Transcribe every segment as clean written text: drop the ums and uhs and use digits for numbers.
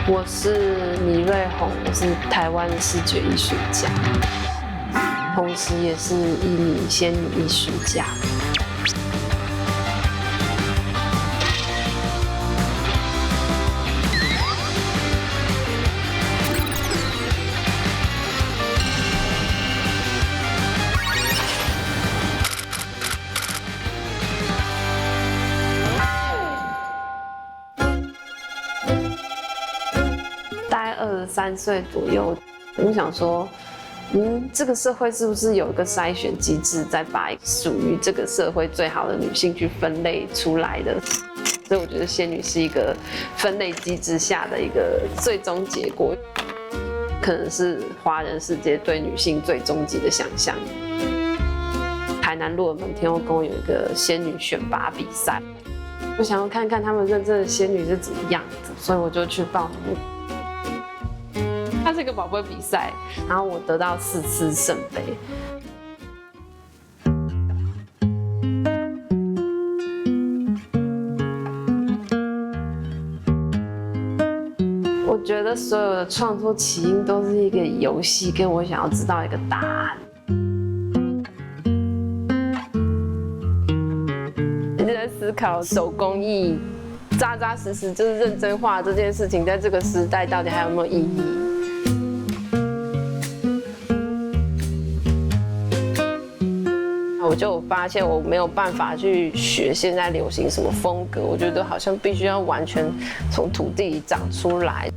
我是倪瑞红，我是台湾视觉艺术家，同时也是一名仙女艺术家。大概23岁左右，我想说，这个社会是不是有一个筛选机制，在把属于这个社会最好的女性去分类出来的？所以我觉得仙女是一个分类机制下的一个最终结果，可能是华人世界对女性最终极的想象。台南鹿耳门天后宫有一个仙女选拔比赛，我想要看看他们认证的仙女是怎么样子，所以我就去报名。它是一个宝贝比赛，然后我得到4次圣杯。我觉得所有的创作起因都是一个游戏，跟我想要知道一个答案。一直在思考手工艺扎扎实实就是认真画这件事情，在这个时代到底还有没有意义？我就发现我没有办法去学现在流行什么风格，我觉得好像必须要完全从土地里长出来，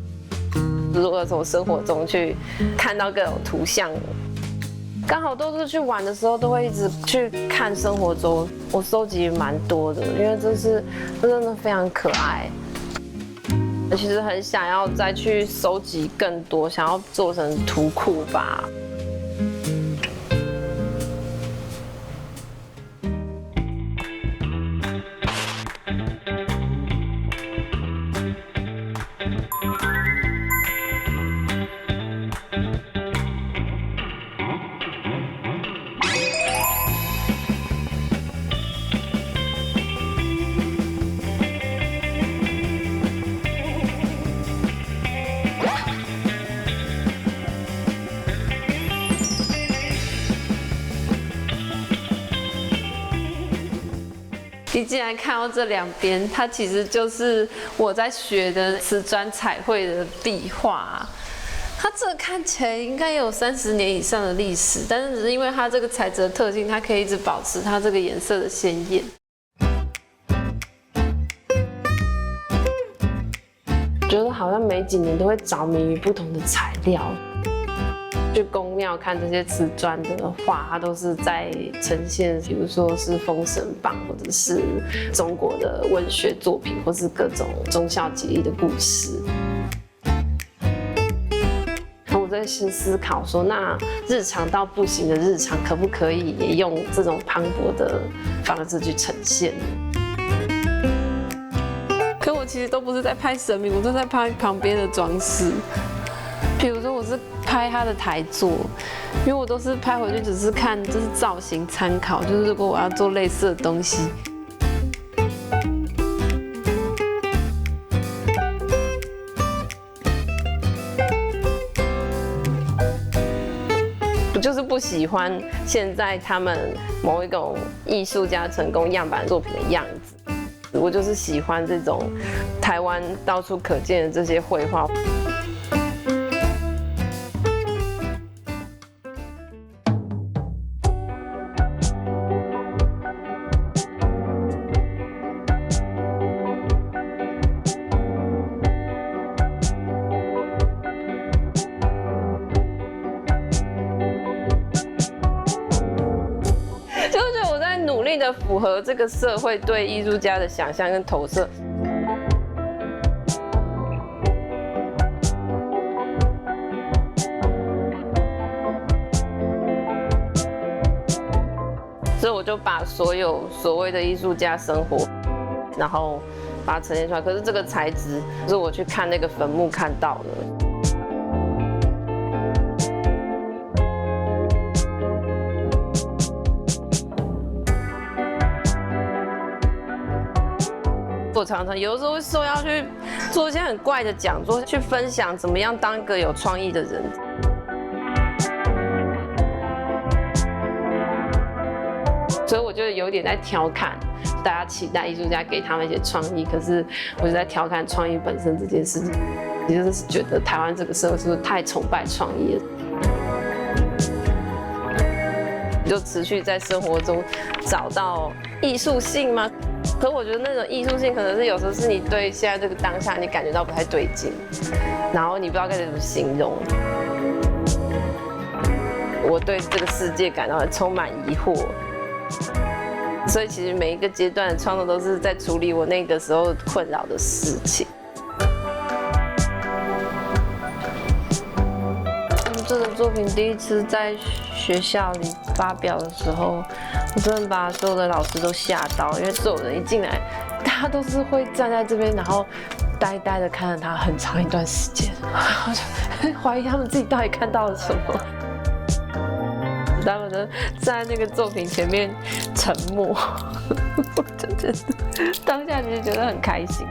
如何从生活中去看到各种图像。刚好都是去玩的时候，都会一直去看生活中，我收集蛮多的，因为这真的非常可爱。其实很想要再去收集更多，想要做成图库吧。你既然看到这两边，它其实就是我在学的瓷砖彩绘的壁画。它这看起来应该有30年以上的历史，但是只是因为它这个材质的特性，它可以一直保持它这个颜色的鲜艳。觉得好像每几年都会着迷于不同的材料。去宫庙看这些瓷砖的画，它都是在呈现，比如说是《封神榜》，或者是中国的文学作品，或是各种忠孝节义的故事。我在先思考说，那日常到不行的日常，可不可以也用这种磅礴的方式去呈现？可我其实都不是在拍神明，我都在拍旁边的装饰。比如说，我是拍他的台座，因为我都是拍回去只是看，就是造型参考，就是如果我要做类似的东西。我就是不喜欢现在他们某一种艺术家成功样板作品的样子，我就是喜欢这种台湾到处可见的这些绘画。努力的符合这个社会对艺术家的想象跟投射。所以我就把所有所谓的艺术家生活，然后把它呈现出来。可是这个材质是我去看那个坟墓看到的。我常常有的时候会受邀去做一些很怪的讲座，去分享怎么样当一个有创意的人。所以我就有点在调侃，大家期待艺术家给他们一些创意，可是我就在调侃创意本身这件事情，也就是觉得台湾这个社会是不是太崇拜创意了？就持续在生活中找到艺术性吗？可我觉得那种艺术性，可能是有时候是你对现在这个当下，你感觉到不太对劲，然后你不知道该怎么形容。我对这个世界感到充满疑惑。所以其实每一个阶段的创作都是在处理我那个时候困扰的事情。这个作品第一次在学校里发表的时候，我真的把所有的老师都吓到，因为所有人一进来，大家都是会站在这边，然后呆呆的看着他很长一段时间，我就怀疑他们自己到底看到了什么。他们呢站在那个作品前面沉默，我就觉得当下其实觉得很开心。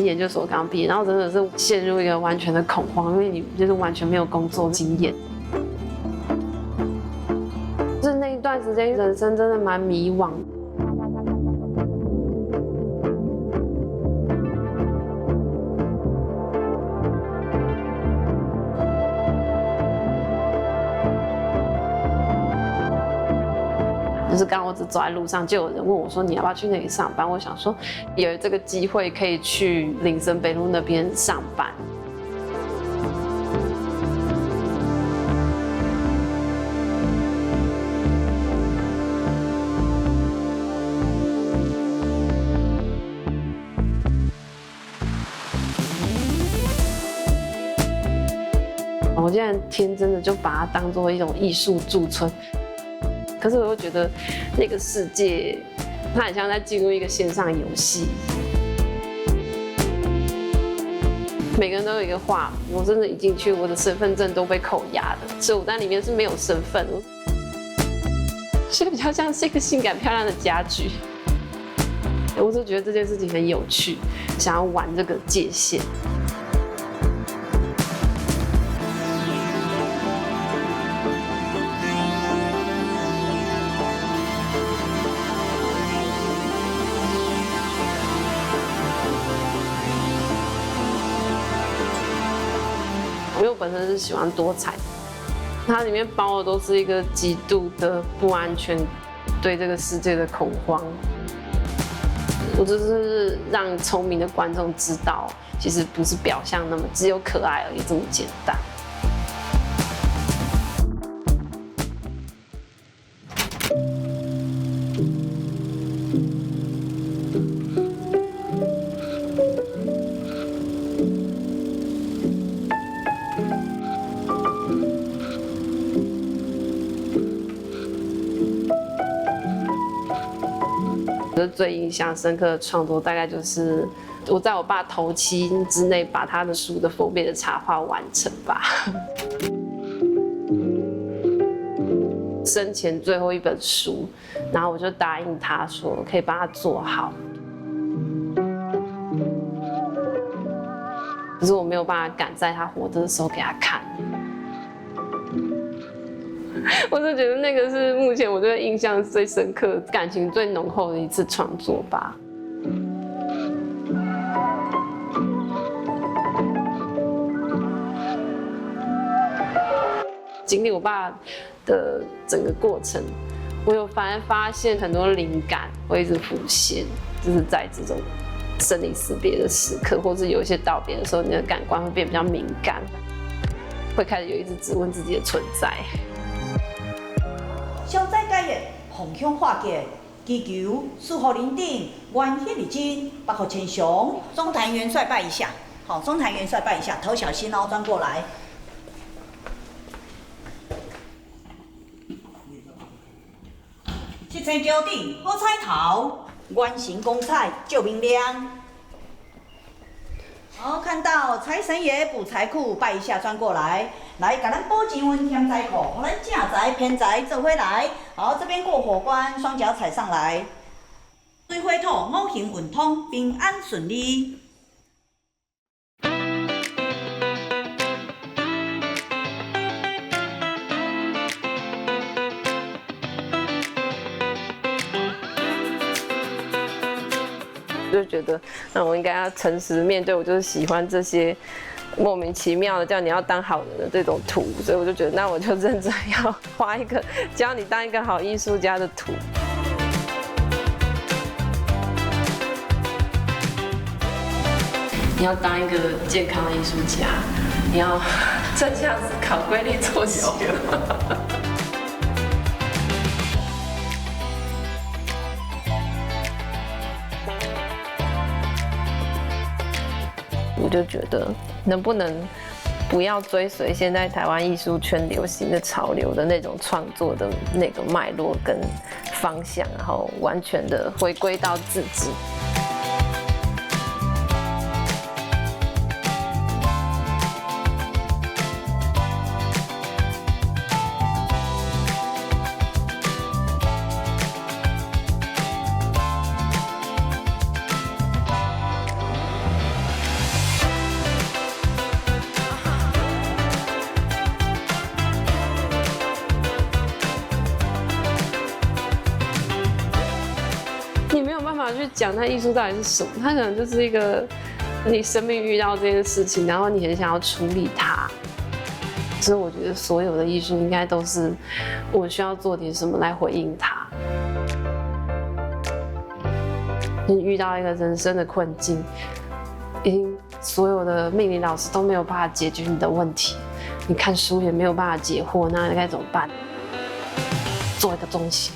研究所刚毕业，然后真的是陷入一个完全的恐慌，因为你就是完全没有工作经验。就是那一段时间，人生真的蛮迷惘。就是刚刚我只走在路上，就有人问我说：“你要不要去那里上班？”我想说，有这个机会可以去林森北路那边上班。我竟然天真的就把它当作一种艺术驻村。可是我又觉得那个世界，它很像在进入一个线上游戏。每个人都有一个画，我真的一进去，我的身份证都被扣押的，所以我在里面是没有身份的，所以比较像是一个性感漂亮的家具。我就觉得这件事情很有趣，想要玩这个界限。因为我本身是喜欢多彩，它里面包的都是一个极度的不安全，对这个世界的恐慌。我就是让聪明的观众知道，其实不是表象那么只有可爱而已这么简单。最印象深刻的创作，大概就是我在我爸头七之内把他的书的封面的插画完成吧。生前最后一本书，然后我就答应他说可以帮他做好，可是我没有办法赶在他活着的时候给他看。我就觉得那个是目前我对印象最深刻、感情最浓厚的一次创作吧。经历我爸的整个过程，我有发现很多灵感会一直浮现，就是在这种生离死别的时刻，或是有一些道别的时候，你的感官会变得比较敏感，会开始有一直质问自己的存在。上再届的凤香画界祈求祝福林顶元气日进，百福千祥。中坛元帅拜一下，好，中坛元帅拜一下，头小心哦，转过来。青桥顶好彩头，圆形光彩就明亮。好，看到财神爷补财库，拜一下转过来，来给咱补钱运添财库，互咱正财偏财做回来。好，这边过火关，双脚踩上来，水火土五行运通，平安顺利。就觉得，那我应该要诚实面对，我就是喜欢这些莫名其妙的叫你要当好人的这种图，所以我就觉得，那我就认真要画一个教你当一个好艺术家的图。你要当一个健康的艺术家，你要正向思考、规律作息。我就觉得，能不能不要追随现在台湾艺术圈流行的潮流的那种创作的那个脉络跟方向，然后完全的回归到自己。你没有办法去讲它艺术到底是什么，它可能就是一个你生命遇到这件事情，然后你很想要处理它。所以我觉得所有的艺术应该都是我需要做点什么来回应它。你遇到一个人生的困境，已经所有的命理老师都没有办法解决你的问题，你看书也没有办法解惑，那该怎么办？做一个东西。